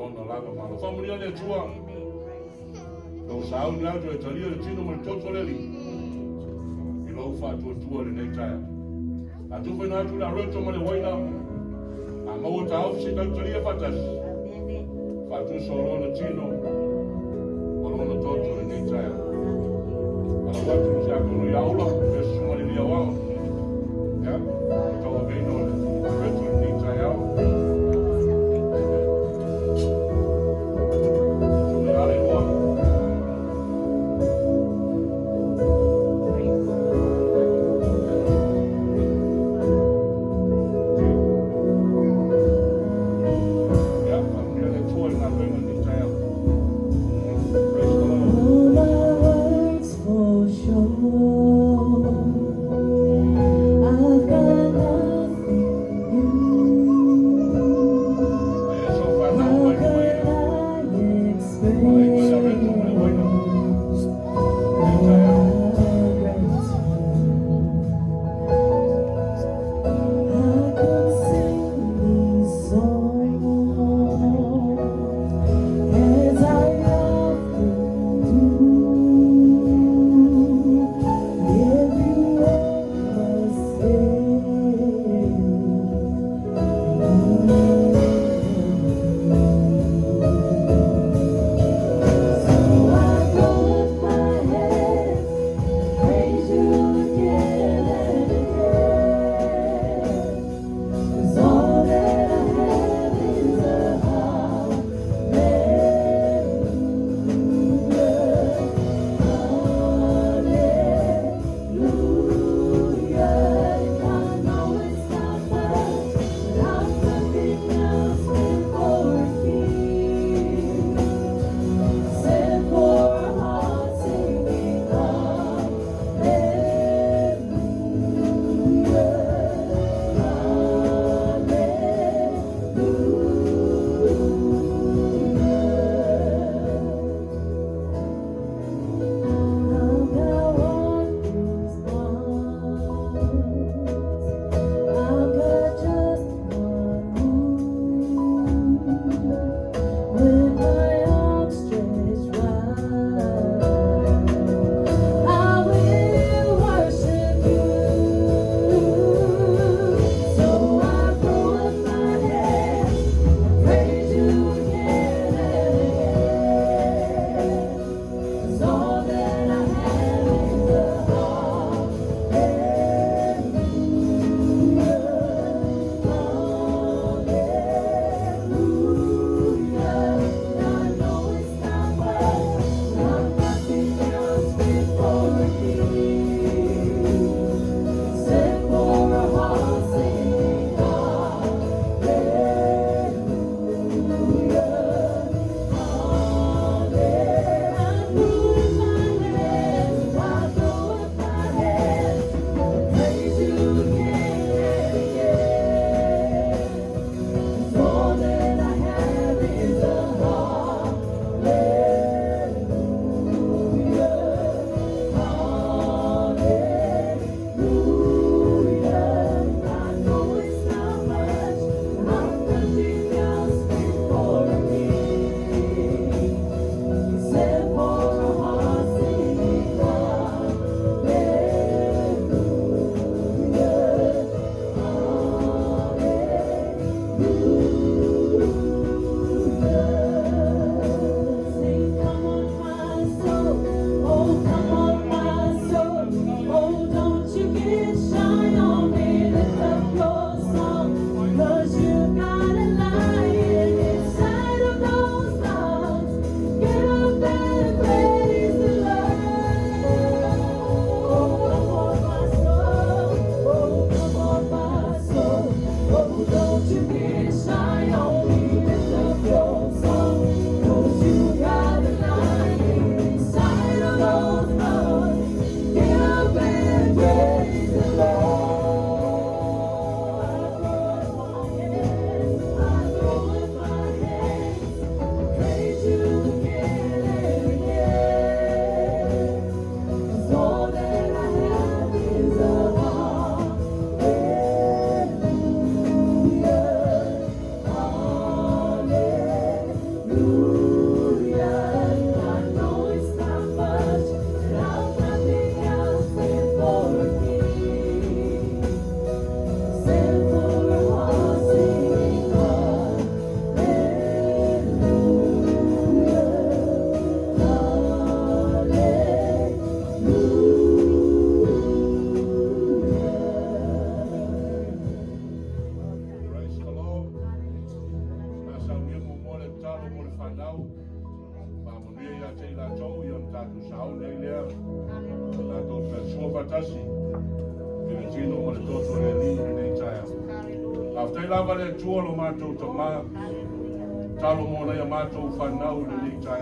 lona lava ma fa mo le tua lo sao ni auto e talia le tino mo toto le li i lo fa tua le nei taia a tu foi na tu la roto mo le waina a mo ta ofisi ta talia patas fa tu solo le tino o lona toto le nei taia ala watu sia ko ya ula e suma le lia wao ya to ve no reto le nei taia La to ta so fatasi. Ke tino mo le to le li nei taia. After la vale tuo lo mato to ma. Talo mo na ya mato fa na o le nei taia.